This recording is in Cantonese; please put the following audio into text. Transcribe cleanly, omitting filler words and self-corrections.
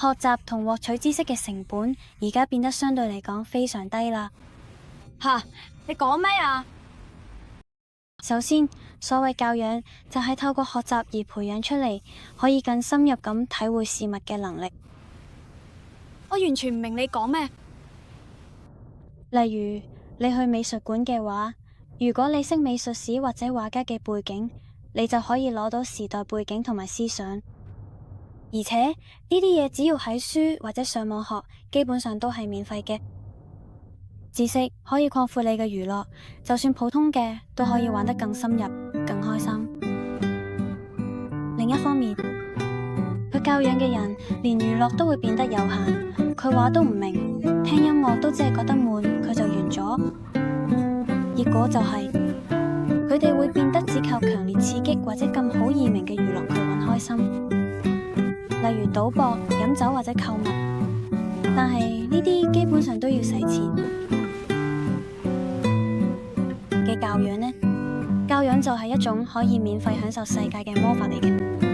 學習同獲取知識嘅成本而家變得相對嚟講非常低啦。吓，你講咩啊？首先，所謂教養就係透過學習而培養出嚟，可以更深入咁體會事物嘅能力。我完全唔明你講咩。例如，你去美術館嘅話，如果你識美術史或者畫家嘅背景，你就可以攞到時代背景同埋思想。而且呢啲嘢只要喺書或者上網學，基本上都係免費嘅。知識可以擴闊你嘅娛樂，就算普通嘅都可以玩得更深入、更開心。另一方面，佢教養嘅人連娛樂都會變得有限，佢話都唔明，聽音樂都只係覺得悶，佢就完咗。結果就係佢哋會變得只靠強烈刺激或者咁好易明嘅娛樂去揾開心，例如賭博、飲酒或者購物。但係呢啲基本上都要使錢。嘅教養呢？教養就係一種可以免費享受世界嘅魔法嚟嘅。